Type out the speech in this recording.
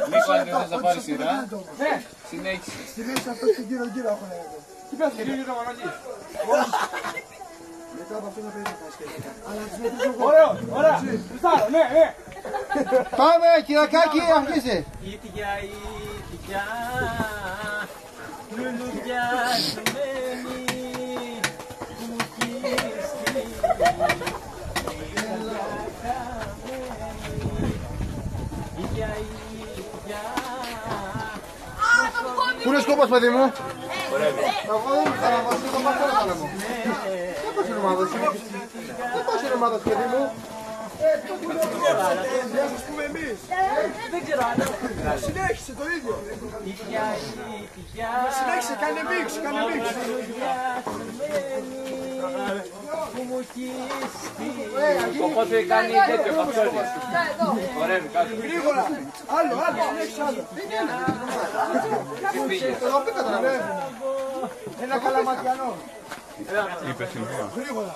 Μη πάλι δεν θα πάρει σειρά. Συνέχισε. Στη μέση αυτό και γύρω-γύρω έχουν. Τι πες γύρω-γύρω Μανώλη. Μετά από αυτό να παίρνει τα σχέδια. Αλλά τις μετρήσω εγώ. Ωραίο, ωραία. Κουστάρω, ναι, ναι. Πάμε, Κυρακάκη, αρχίσε. Ήτια, λουλουδιά σημαίνει που κοίστη. Πού είναι σκόπος, παιδί μου? Εγώ δεν θα αναβαστεί το μάθημα να κάνω. Δεν πώς είναι ομάδα σου. Δεν πώς είναι ομάδα σου, παιδί μου. Να σας πούμε εμείς. Συνέχισε το ίδιο. Συνέχισε, κάνε μίξ, κάνε μίξ. Σκοπός έχει κάνει τέτοιο καψόνι. Ωραία, κάτω. Γρήγορα. Άλλο, συνέχισε άλλο. Εδώ πει καταλαβαίνω. Ένα καλαματιανό. Είπε συμφωνώ. Γρήγορα.